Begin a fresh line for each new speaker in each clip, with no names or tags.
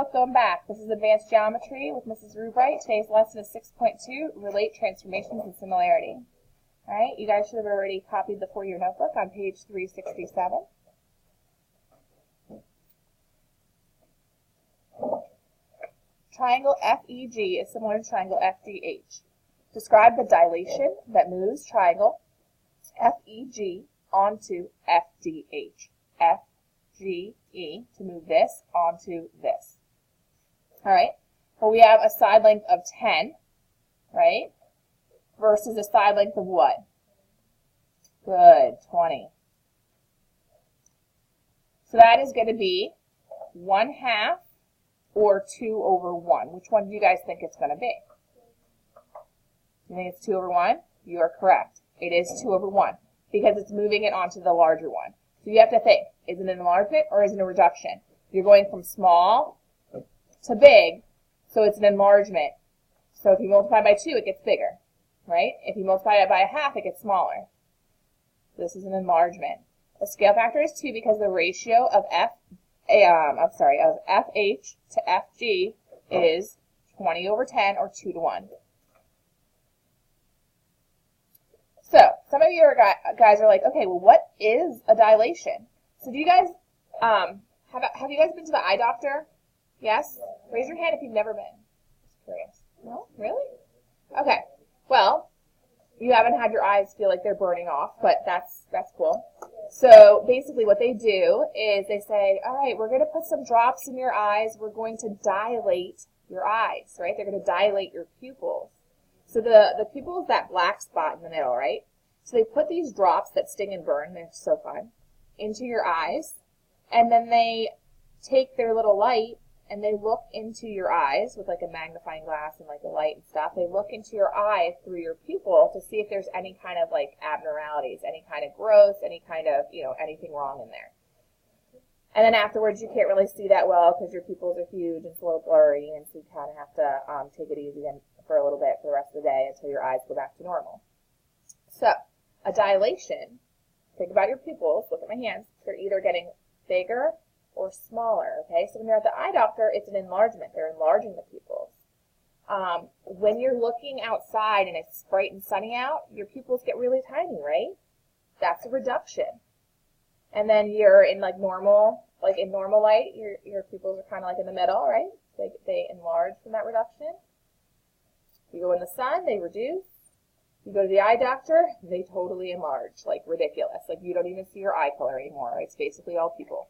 book going back. This is Advanced Geometry with Mrs. Rubright. Today's lesson is 6.2, Relate Transformations and Similarity. All right, you guys should have already copied the 4-year notebook on page 367. Triangle FEG is similar to triangle FDH. Describe the dilation that moves triangle FEG onto FDH. FGE to move this onto this. All right, well, we have a side length of 10, right, versus a side length of what? Good, 20. So that is going to be 1/2 or 2/1. Which one do you guys think it's going to be? You think it's 2/1? You are correct. It is 2/1 because it's moving it onto the larger one. So you have to think, is it an enlargement or is it a reduction? You're going from small to big, so it's an enlargement. So if you multiply by 2, it gets bigger, right? If you multiply it by 1/2, it gets smaller. This is an enlargement. The scale factor is 2 because the ratio of FH to FG is 20/10 or 2:1. So some of you guys are like, okay, well, what is a dilation? So do you guys have you guys been to the eye doctor? Yes? Raise your hand if you've never been. Just curious. No? Really? Okay. Well, you haven't had your eyes feel like they're burning off, but that's cool. So basically what they do is they say, all right, we're going to put some drops in your eyes. We're going to dilate your eyes, right? They're going to dilate your pupils. So the pupil is that black spot in the middle, right? So they put these drops that sting and burn, they're so fun, into your eyes, and then they take their little light and they look into your eyes with like a magnifying glass and like a light and stuff. They look into your eye through your pupil to see if there's any kind of like abnormalities, any kind of growth, any kind of, anything wrong in there. And then afterwards, you can't really see that well because your pupils are huge and it's a little blurry, and so you kind of have to take it easy then for a little bit for the rest of the day until your eyes go back to normal. So, a dilation, think about your pupils, look at my hands, they're either getting bigger or smaller, okay? So when you're at the eye doctor, it's an enlargement. They're enlarging the pupils. When you're looking outside and it's bright and sunny out, your pupils get really tiny, right? That's a reduction. And then you're in like normal light, your pupils are kind of like in the middle, right? They enlarge from that reduction. You go in the sun, they reduce. You go to the eye doctor, they totally enlarge, like ridiculous. Like you don't even see your eye color anymore. It's basically all pupil.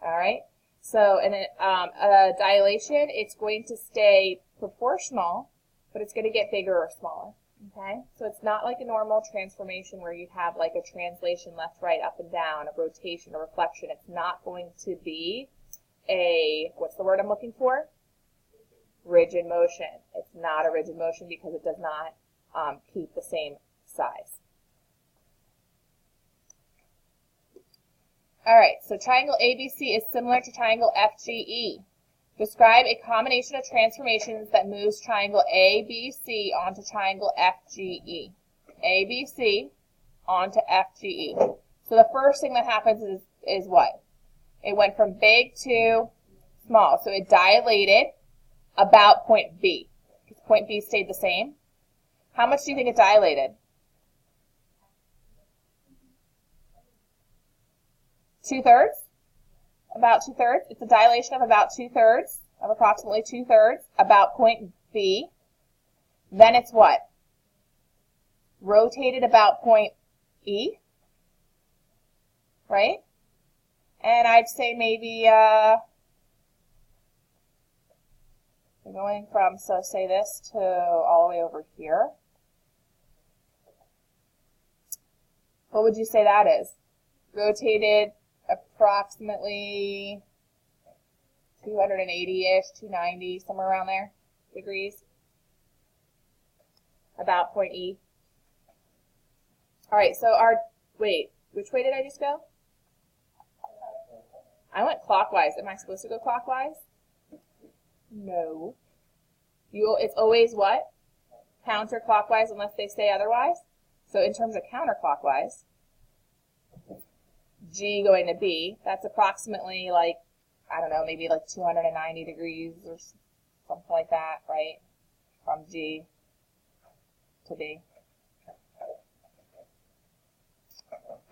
All right. So, and then a dilation, it's going to stay proportional, but it's going to get bigger or smaller. Okay. So it's not like a normal transformation where you have like a translation left, right, up and down, a rotation, a reflection. It's not going to be what's the word I'm looking for? Rigid motion. It's not a rigid motion because it does not keep the same size. All right, so triangle ABC is similar to triangle FGE. Describe a combination of transformations that moves triangle ABC onto triangle FGE. ABC onto FGE. So the first thing that happens is what? It went from big to small. So it dilated about point B. Because point B stayed the same. How much do you think it dilated? 2/3? About 2/3. It's a dilation of about 2/3, of approximately 2/3, about point B. Then it's what? Rotated about point E, right? And I'd say maybe, we're going from, so say this to all the way over here. What would you say that is? Rotated approximately 280-ish, 290, somewhere around there, degrees. About point E. All right, so wait, which way did I just go? I went clockwise. Am I supposed to go clockwise? No. It's always what? Counterclockwise unless they say otherwise. So in terms of counterclockwise, G going to B, that's approximately like I don't know, maybe like 290 degrees or something like that, right? From G to B.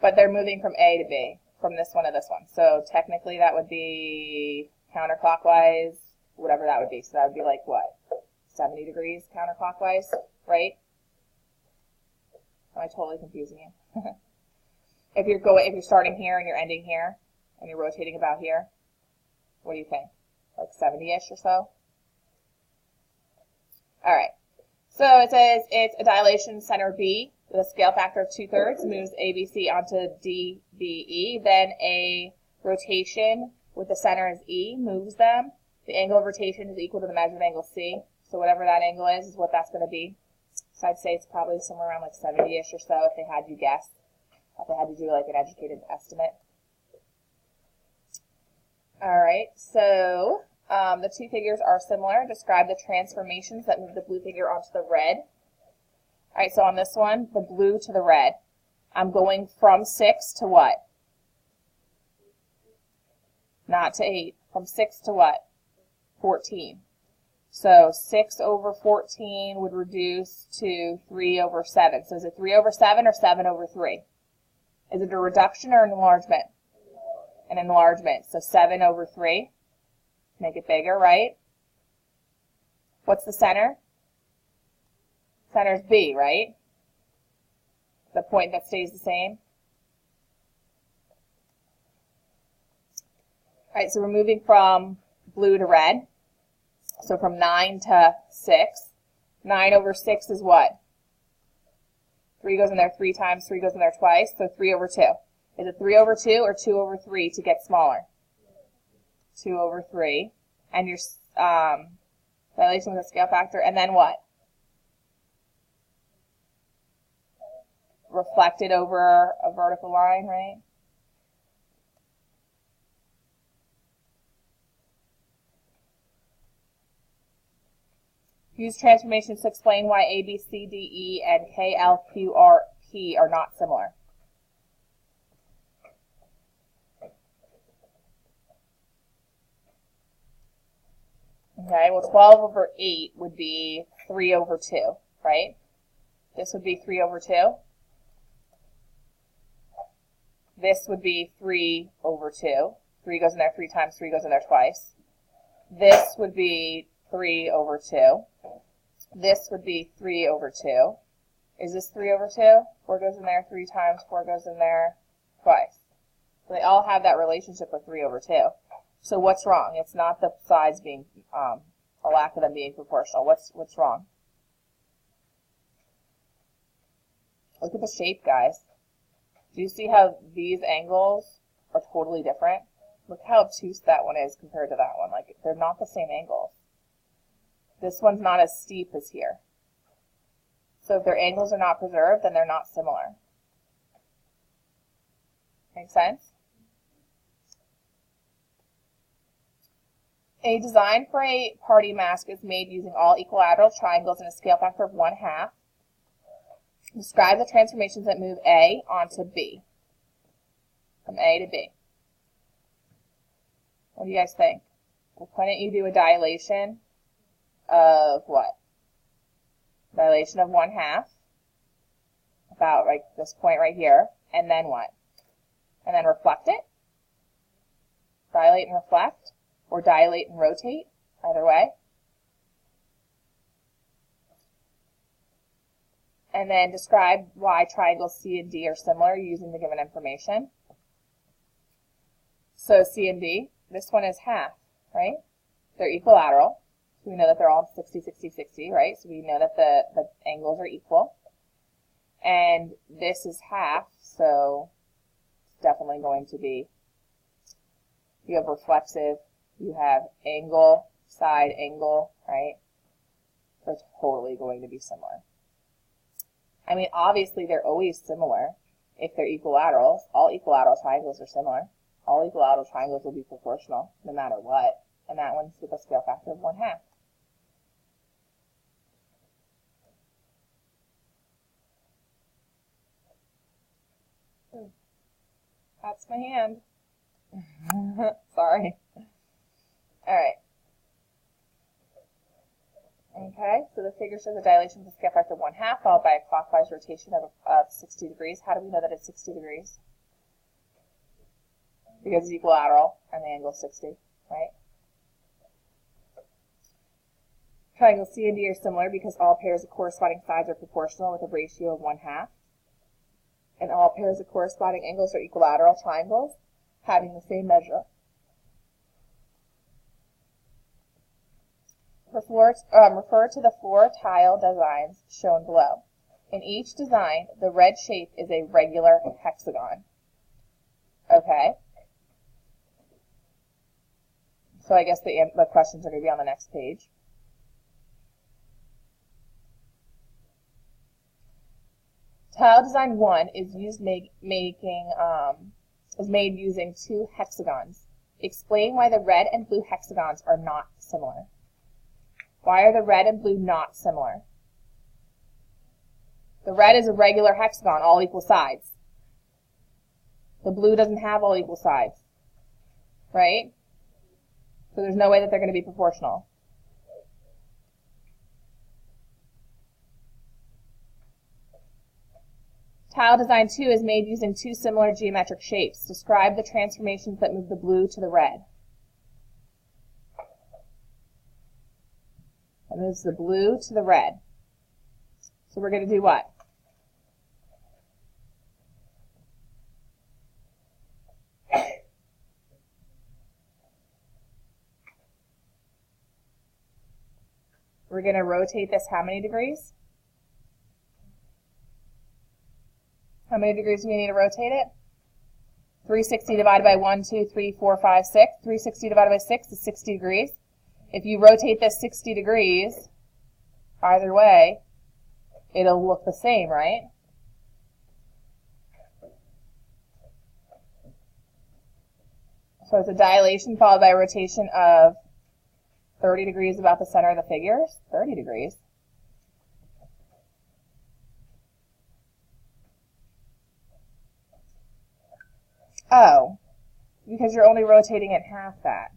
But they're moving from A to B, from this one to this one. So technically that would be counterclockwise, whatever that would be. So that would be like what? 70 degrees counterclockwise, right? Am I totally confusing you? If you're starting here and you're ending here and you're rotating about here, what do you think? Like 70-ish or so? All right. So it says it's a dilation center B with a scale factor of 2/3, moves ABC onto DBE. Then a rotation with the center as E moves them. The angle of rotation is equal to the measured angle C. So whatever that angle is what that's going to be. So I'd say it's probably somewhere around like 70-ish or so if they had you guess. If they had to do like an educated estimate. All right, so the two figures are similar. Describe the transformations that move the blue figure onto the red. All right, so on this one, the blue to the red, I'm going from 6 to what? Not to 8. From 6 to what? 14. So 6 over 14 would reduce to 3 over 7. So is it 3 over 7 or 7 over 3? Is it a reduction or an enlargement? An enlargement. So 7 over 3. Make it bigger, right? What's the center? Center's B, right? The point that stays the same. All right, so we're moving from blue to red. So from 9 to 6. 9 over 6 is what? 3 goes in there 3 times, 3 goes in there twice, so 3 over 2. Is it 3 over 2 or 2 over 3 to get smaller? 2 over 3. And your dilation with a scale factor, and then what? Reflected over a vertical line, right? Use transformations to explain why A, B, C, D, E, and K, L, Q, R, P are not similar. Okay, well 12 over 8 would be 3 over 2, right? This would be 3 over 2. This would be 3 over 2. 3 goes in there 3 times, 3 goes in there twice. This would be 3 over 2. This would be 3 over 2. Is this 3 over 2? 4 goes in there 3 times, 4 goes in there twice. So they all have that relationship with 3 over 2. So what's wrong? It's not the sides being, a lack of them being proportional. What's wrong? Look at the shape, guys. Do you see how these angles are totally different? Look how obtuse that one is compared to that one. Like, they're not the same angles. This one's not as steep as here. So if their angles are not preserved, then they're not similar. Make sense? A design for a party mask is made using all equilateral triangles and a scale factor of 1/2. Describe the transformations that move A onto B. From A to B. What do you guys think? Well, couldn't you do a dilation of what? Dilation of 1/2. About like this point right here. And then what? And then reflect it. Dilate and reflect. Or dilate and rotate. Either way. And then describe why triangles C and D are similar using the given information. So C and D, this one is half, right? They're equilateral. So we know that they're all 60, 60, 60, right? So we know that the angles are equal. And this is half, so it's definitely going to be, you have reflexive, you have angle, side angle, right? They're totally going to be similar. I mean, obviously they're always similar if they're equilaterals. All equilateral triangles are similar. All equilateral triangles will be proportional no matter what. And that one's with a scale factor of 1/2. That's my hand. Sorry. All right. Okay, so the figure shows a dilation with a scale factor 1/2 followed by a clockwise rotation of 60 degrees. How do we know that it's 60 degrees? Because it's equilateral and the angle is 60, right? Triangles C and D are similar because all pairs of corresponding sides are proportional with a ratio of 1/2. And all pairs of corresponding angles are equilateral triangles having the same measure. Refer to the 4 tile designs shown below. In each design, the red shape is a regular hexagon. Okay? So I guess the questions are going to be on the next page. Tile design 1 is made using 2 hexagons. Explain why the red and blue hexagons are not similar. Why are the red and blue not similar? The red is a regular hexagon, all equal sides. The blue doesn't have all equal sides, right? So there's no way that they're going to be proportional. Tile design 2 is made using 2 similar geometric shapes. Describe the transformations that move the blue to the red. That moves the blue to the red. So we're going to do what? We're going to rotate this how many degrees? How many degrees do we need to rotate it? 360 divided by 1, 2, 3, 4, 5, 6. 360 divided by 6 is 60 degrees. If you rotate this 60 degrees, either way, it'll look the same, right? So it's a dilation followed by a rotation of 30 degrees about the center of the figures. 30 degrees. Oh, because you're only rotating it half that.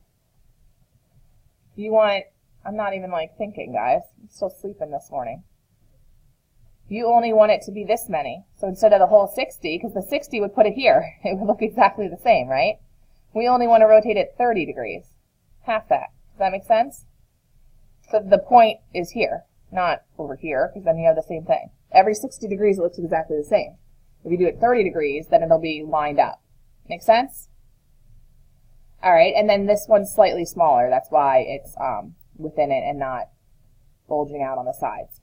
You want, I'm not even like thinking, guys. I'm still sleeping this morning. You only want it to be this many. So instead of the whole 60, because the 60 would put it here, it would look exactly the same, right? We only want to rotate it 30 degrees. Half that. Does that make sense? So the point is here, not over here, because then you have the same thing. Every 60 degrees it looks exactly the same. If you do it 30 degrees, then it'll be lined up. Make sense? All right, and then this one's slightly smaller. That's why it's within it and not bulging out on the sides.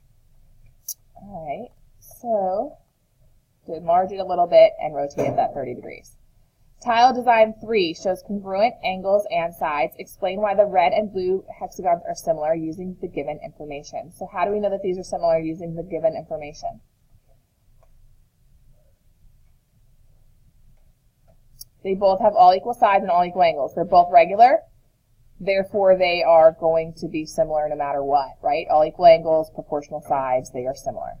All right, so to enlarge it a little bit and rotate it that 30 degrees. Tile design 3 shows congruent angles and sides. Explain why the red and blue hexagons are similar using the given information. So how do we know that these are similar using the given information? They both have all equal sides and all equal angles. They're both regular, therefore they are going to be similar no matter what, right? All equal angles, proportional sides, they are similar.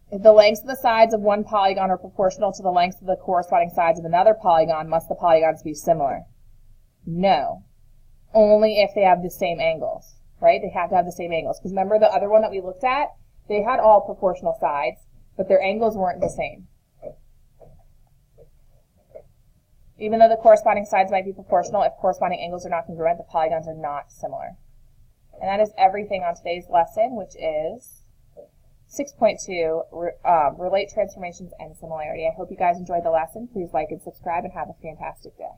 If the lengths of the sides of one polygon are proportional to the lengths of the corresponding sides of another polygon, must the polygons be similar? No. Only if they have the same angles, right? They have to have the same angles. Because remember the other one that we looked at? They had all proportional sides, but their angles weren't the same. Even though the corresponding sides might be proportional, if corresponding angles are not congruent, the polygons are not similar. And that is everything on today's lesson, which is 6.2, Relate Transformations and Similarity. I hope you guys enjoyed the lesson. Please like and subscribe and have a fantastic day.